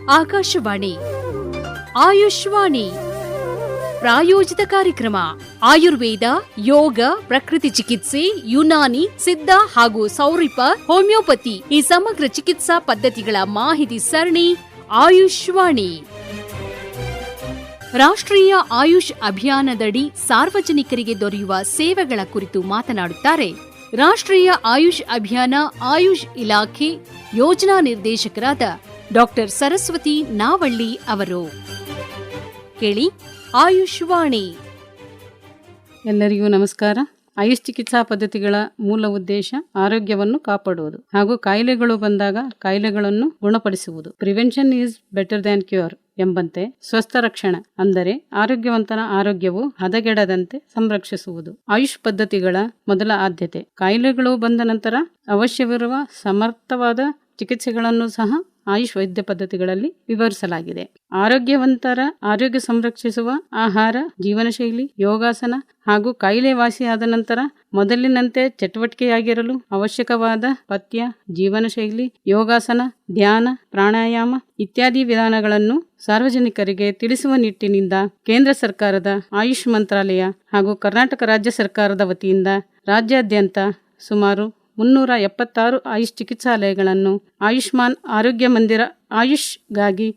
ಆಕಾಶವಾಣಿ ಆಯುಷ್ವಾಣಿ ಪ್ರಾಯೋಜಿತ ಕಾರ್ಯಕ್ರಮ. ಆಯುರ್ವೇದ, ಯೋಗ, ಪ್ರಕೃತಿ ಚಿಕಿತ್ಸೆ, ಯುನಾನಿ, ಸಿದ್ಧ ಹಾಗೂ ಸೌರಿಪ, ಹೋಮಿಯೋಪತಿ ಈ ಸಮಗ್ರ ಚಿಕಿತ್ಸಾ ಪದ್ಧತಿಗಳ ಮಾಹಿತಿ ಸರಣಿ ಆಯುಷ್ವಾಣಿ. ರಾಷ್ಟ್ರೀಯ ಆಯುಷ್ ಅಭಿಯಾನದಡಿ ಸಾರ್ವಜನಿಕರಿಗೆ ದೊರೆಯುವ ಸೇವೆಗಳ ಕುರಿತು ಮಾತನಾಡುತ್ತಾರೆ ರಾಷ್ಟ್ರೀಯ ಆಯುಷ್ ಅಭಿಯಾನ ಆಯುಷ್ ಇಲಾಖೆ ಯೋಜನಾ ನಿರ್ದೇಶಕರಾದ ಡಾಕ್ಟರ್ ಸರಸ್ವತಿ ನಾವಳ್ಳಿ ಅವರು. ಕೇಳಿ ಆಯುಷ್ವಾಣಿ. ಎಲ್ಲರಿಗೂ ನಮಸ್ಕಾರ. ಆಯುಷ್ ಚಿಕಿತ್ಸಾ ಪದ್ಧತಿಗಳ ಮೂಲ ಉದ್ದೇಶ ಆರೋಗ್ಯವನ್ನು ಕಾಪಾಡುವುದು ಹಾಗೂ ಕಾಯಿಲೆಗಳು ಬಂದಾಗ ಕಾಯಿಲೆಗಳನ್ನು ಗುಣಪಡಿಸುವುದು. Prevention is better than cure ಎಂಬಂತೆ ಸ್ವಸ್ಥ ರಕ್ಷಣೆ ಅಂದರೆ ಆರೋಗ್ಯವಂತನ ಆರೋಗ್ಯವು ಹದಗೆಡದಂತೆ ಸಂರಕ್ಷಿಸುವುದು ಆಯುಷ್ ಪದ್ಧತಿಗಳ ಮೊದಲ ಆದ್ಯತೆ. ಕಾಯಿಲೆಗಳು ಬಂದ ನಂತರ ಅವಶ್ಯವಿರುವ ಸಮರ್ಥವಾದ ಚಿಕಿತ್ಸೆಗಳನ್ನು ಸಹ ಆಯುಷ್ ವೈದ್ಯ ಪದ್ಧತಿಗಳಲ್ಲಿ ವಿವರಿಸಲಾಗಿದೆ. ಆರೋಗ್ಯವಂತರ ಆರೋಗ್ಯ ಸಂರಕ್ಷಿಸುವ ಆಹಾರ, ಜೀವನ ಶೈಲಿ, ಯೋಗಾಸನ ಹಾಗೂ ಕಾಯಿಲೆ ವಾಸಿಯಾದ ನಂತರ ಮೊದಲಿನಂತೆ ಚಟುವಟಿಕೆಯಾಗಿರಲು ಅವಶ್ಯಕವಾದ ಪಥ್ಯ, ಜೀವನ ಶೈಲಿ, ಯೋಗಾಸನ, ಧ್ಯಾನ, ಪ್ರಾಣಾಯಾಮ ಇತ್ಯಾದಿ ವಿಧಾನಗಳನ್ನು ಸಾರ್ವಜನಿಕರಿಗೆ ತಿಳಿಸುವ ನಿಟ್ಟಿನಿಂದ ಕೇಂದ್ರ ಸರ್ಕಾರದ ಆಯುಷ್ ಮಂತ್ರಾಲಯ ಹಾಗೂ ಕರ್ನಾಟಕ ರಾಜ್ಯ ಸರ್ಕಾರದ ವತಿಯಿಂದ ರಾಜ್ಯಾದ್ಯಂತ ಸುಮಾರು 376 ಆಯುಷ್ ಚಿಕಿತ್ಸಾಲಯಗಳನ್ನು ಆಯುಷ್ಮಾನ್ ಆರೋಗ್ಯ ಮಂದಿರ ಆಯುಷ್ಗಾಗಿ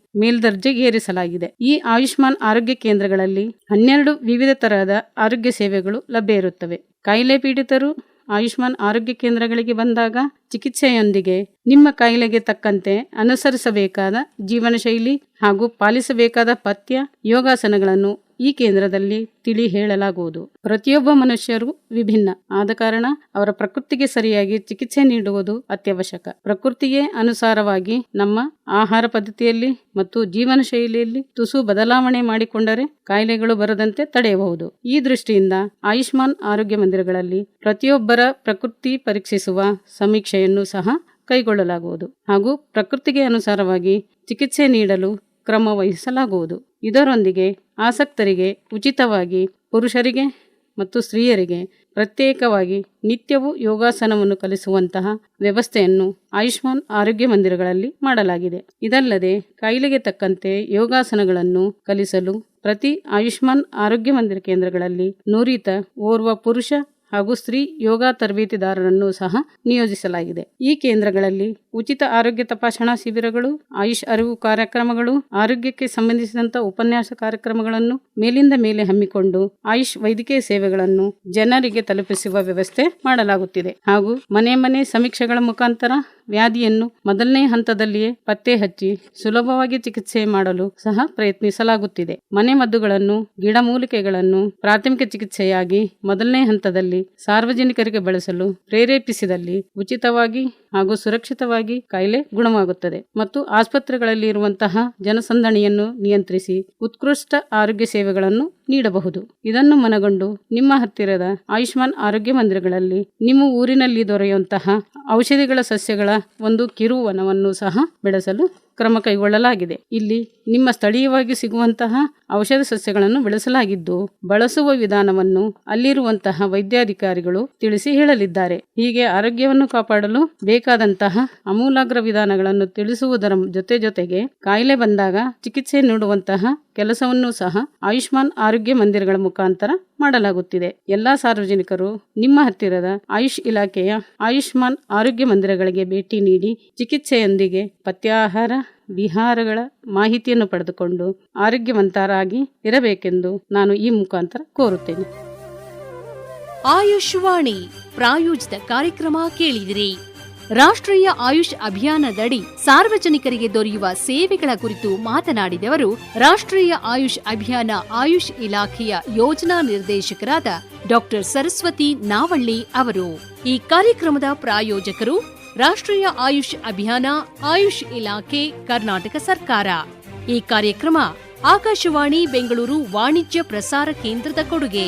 ಮೇಲ್ದರ್ಜೆಗೇರಿಸಲಾಗಿದೆ. ಈ ಆಯುಷ್ಮಾನ್ ಆರೋಗ್ಯ ಕೇಂದ್ರಗಳಲ್ಲಿ 12 ವಿವಿಧ ತರಹದ ಆರೋಗ್ಯ ಸೇವೆಗಳು ಲಭ್ಯ ಇರುತ್ತವೆ. ಕಾಯಿಲೆ ಪೀಡಿತರು ಆಯುಷ್ಮಾನ್ ಆರೋಗ್ಯ ಕೇಂದ್ರಗಳಿಗೆ ಬಂದಾಗ ಚಿಕಿತ್ಸೆಯೊಂದಿಗೆ ನಿಮ್ಮ ಕಾಯಿಲೆಗೆ ತಕ್ಕಂತೆ ಅನುಸರಿಸಬೇಕಾದ ಜೀವನ ಶೈಲಿ ಹಾಗೂ ಪಾಲಿಸಬೇಕಾದ ಪಥ್ಯ, ಯೋಗಾಸನಗಳನ್ನು ಈ ಕೇಂದ್ರದಲ್ಲಿ ತಿಳಿ ಹೇಳಲಾಗುವುದು. ಪ್ರತಿಯೊಬ್ಬ ಮನುಷ್ಯರು ವಿಭಿನ್ನ ಆದ ಕಾರಣ ಅವರ ಪ್ರಕೃತಿಗೆ ಸರಿಯಾಗಿ ಚಿಕಿತ್ಸೆ ನೀಡುವುದು ಅತ್ಯವಶ್ಯಕ. ಪ್ರಕೃತಿಗೆ ಅನುಸಾರವಾಗಿ ನಮ್ಮ ಆಹಾರ ಪದ್ಧತಿಯಲ್ಲಿ ಮತ್ತು ಜೀವನ ಶೈಲಿಯಲ್ಲಿ ತುಸು ಬದಲಾವಣೆ ಮಾಡಿಕೊಂಡರೆ ಕಾಯಿಲೆಗಳು ಬರದಂತೆ ತಡೆಯಬಹುದು. ಈ ದೃಷ್ಟಿಯಿಂದ ಆಯುಷ್ಮಾನ್ ಆರೋಗ್ಯ ಮಂದಿರಗಳಲ್ಲಿ ಪ್ರತಿಯೊಬ್ಬರ ಪ್ರಕೃತಿ ಪರೀಕ್ಷಿಸುವ ಸಮೀಕ್ಷೆಯನ್ನು ಸಹ ಕೈಗೊಳ್ಳಲಾಗುವುದು ಹಾಗೂ ಪ್ರಕೃತಿಗೆ ಅನುಸಾರವಾಗಿ ಚಿಕಿತ್ಸೆ ನೀಡಲು ಕ್ರಮ ವಹಿಸಲಾಗುವುದು. ಇದರೊಂದಿಗೆ ಆಸಕ್ತರಿಗೆ ಉಚಿತವಾಗಿ ಪುರುಷರಿಗೆ ಮತ್ತು ಸ್ತ್ರೀಯರಿಗೆ ಪ್ರತ್ಯೇಕವಾಗಿ ನಿತ್ಯವೂ ಯೋಗಾಸನವನ್ನು ಕಲಿಸುವಂತಹ ವ್ಯವಸ್ಥೆಯನ್ನು ಆಯುಷ್ಮಾನ್ ಆರೋಗ್ಯ ಮಂದಿರಗಳಲ್ಲಿ ಮಾಡಲಾಗಿದೆ. ಇದಲ್ಲದೆ ಕಾಯಿಲೆಗೆ ತಕ್ಕಂತೆ ಯೋಗಾಸನಗಳನ್ನು ಕಲಿಸಲು ಪ್ರತಿ ಆಯುಷ್ಮಾನ್ ಆರೋಗ್ಯ ಮಂದಿರ ಕೇಂದ್ರಗಳಲ್ಲಿ ನುರಿತ ಓರ್ವ ಪುರುಷ ಹಾಗೂ ಸ್ತ್ರೀ ಯೋಗ ತರಬೇತಿದಾರರನ್ನು ಸಹ ನಿಯೋಜಿಸಲಾಗಿದೆ. ಈ ಕೇಂದ್ರಗಳಲ್ಲಿ ಉಚಿತ ಆರೋಗ್ಯ ತಪಾಸಣಾ ಶಿಬಿರಗಳು, ಆಯುಷ್ ಅರಿವು ಕಾರ್ಯಕ್ರಮಗಳು, ಆರೋಗ್ಯಕ್ಕೆ ಸಂಬಂಧಿಸಿದಂತ ಉಪನ್ಯಾಸ ಕಾರ್ಯಕ್ರಮಗಳನ್ನು ಮೇಲಿಂದ ಮೇಲೆ ಹಮ್ಮಿಕೊಂಡು ಆಯುಷ್ ವೈದ್ಯಕೀಯ ಸೇವೆಗಳನ್ನು ಜನರಿಗೆ ತಲುಪಿಸುವ ವ್ಯವಸ್ಥೆ ಮಾಡಲಾಗುತ್ತಿದೆ ಹಾಗೂ ಮನೆ ಮನೆ ಸಮೀಕ್ಷೆಗಳ ಮುಖಾಂತರ ವ್ಯಾಧಿಯನ್ನು ಮೊದಲನೇ ಹಂತದಲ್ಲಿಯೇ ಪತ್ತೆ ಹಚ್ಚಿ ಸುಲಭವಾಗಿ ಚಿಕಿತ್ಸೆ ಮಾಡಲು ಸಹ ಪ್ರಯತ್ನಿಸಲಾಗುತ್ತಿದೆ. ಮನೆ ಮದ್ದುಗಳನ್ನು, ಗಿಡಮೂಲಿಕೆಗಳನ್ನು ಪ್ರಾಥಮಿಕ ಚಿಕಿತ್ಸೆಯಾಗಿ ಮೊದಲನೇ ಹಂತದಲ್ಲಿ ಸಾರ್ವಜನಿಕರಿಗೆ ಬಳಸಲು ಪ್ರೇರೇಪಿಸಿದಲ್ಲಿ ಉಚಿತವಾಗಿ ಹಾಗೂ ಸುರಕ್ಷಿತವಾಗಿ ಕಾಯಿಲೆ ಗುಣವಾಗುತ್ತದೆ ಮತ್ತು ಆಸ್ಪತ್ರೆಗಳಲ್ಲಿ ಇರುವಂತಹ ಜನಸಂದಣಿಯನ್ನು ನಿಯಂತ್ರಿಸಿ ಉತ್ಕೃಷ್ಟ ಆರೋಗ್ಯ ಸೇವೆಗಳನ್ನು ನೀಡಬಹುದು. ಇದನ್ನು ಮನಗೊಂಡು ನಿಮ್ಮ ಹತ್ತಿರದ ಆಯುಷ್ಮಾನ್ ಆರೋಗ್ಯ ಮಂದಿರಗಳಲ್ಲಿ ನಿಮ್ಮ ಊರಿನಲ್ಲಿ ದೊರೆಯುವಂತಹ ಔಷಧಿಗಳ ಸಸ್ಯಗಳ ಒಂದು ಕಿರುವನವನ್ನು ಸಹ ಬೆಳೆಸಲು ಕ್ರಮ ಕೈಗೊಳ್ಳಲಾಗಿದೆ. ಇಲ್ಲಿ ನಿಮ್ಮ ಸ್ಥಳೀಯವಾಗಿ ಸಿಗುವಂತಹ ಔಷಧ ಸಸ್ಯಗಳನ್ನು ಬೆಳೆಸಲಾಗಿದ್ದು ಬಳಸುವ ವಿಧಾನವನ್ನು ಅಲ್ಲಿರುವಂತಹ ವೈದ್ಯಾಧಿಕಾರಿಗಳು ತಿಳಿಸಿ ಹೇಳಲಿದ್ದಾರೆ. ಹೀಗೆ ಆರೋಗ್ಯವನ್ನು ಕಾಪಾಡಲು ಬೇಕಾದಂತಹ ಆಮೂಲಾಗ್ರ ವಿಧಾನಗಳನ್ನು ತಿಳಿಸುವುದರ ಜೊತೆಗೆ ಕಾಯಿಲೆ ಬಂದಾಗ ಚಿಕಿತ್ಸೆ ನೀಡುವಂತಹ ಕೆಲಸವನ್ನು ಸಹ ಆಯುಷ್ಮಾನ್ ಆರೋಗ್ಯ ಮಂದಿರಗಳ ಮುಖಾಂತರ ಮಾಡಲಾಗುತ್ತಿದೆ. ಎಲ್ಲಾ ಸಾರ್ವಜನಿಕರು ನಿಮ್ಮ ಹತ್ತಿರದ ಆಯುಷ್ ಇಲಾಖೆಯ ಆಯುಷ್ಮಾನ್ ಆರೋಗ್ಯ ಮಂದಿರಗಳಿಗೆ ಭೇಟಿ ನೀಡಿ ಚಿಕಿತ್ಸೆಯೊಂದಿಗೆ ಪಥ್ಯಾಹಾರ, ವಿಹಾರಗಳ ಮಾಹಿತಿಯನ್ನು ಪಡೆದುಕೊಂಡು ಆರೋಗ್ಯವಂತರಾಗಿ ಇರಬೇಕೆಂದು ನಾನು ಈ ಮುಖಾಂತರ ಕೋರುತ್ತೇನೆ. ಆಯುಷ್ವಾಣಿ ಪ್ರಾಯೋಜಿತ ಕಾರ್ಯಕ್ರಮ ಕೇಳಿದಿರಿ. ರಾಷ್ಟ್ರೀಯ ಆಯುಷ್ ಅಭಿಯಾನದಡಿ ಸಾರ್ವಜನಿಕರಿಗೆ ದೊರೆಯುವ ಸೇವೆಗಳ ಕುರಿತು ಮಾತನಾಡಿದವರು ರಾಷ್ಟ್ರೀಯ ಆಯುಷ್ ಅಭಿಯಾನ ಆಯುಷ್ ಇಲಾಖೆಯ ಯೋಜನಾ ನಿರ್ದೇಶಕರಾದ ಡಾಕ್ಟರ್ ಸರಸ್ವತಿ ನಾವಳ್ಳಿ ಅವರು. ಈ ಕಾರ್ಯಕ್ರಮದ ಪ್ರಾಯೋಜಕರು ರಾಷ್ಟ್ರೀಯ ಆಯುಷ್ ಅಭಿಯಾನ ಆಯುಷ್ ಇಲಾಖೆ, ಕರ್ನಾಟಕ ಸರ್ಕಾರ. ಈ ಕಾರ್ಯಕ್ರಮ ಆಕಾಶವಾಣಿ ಬೆಂಗಳೂರು ವಾಣಿಜ್ಯ ಪ್ರಸಾರ ಕೇಂದ್ರದ ಕೊಡುಗೆ.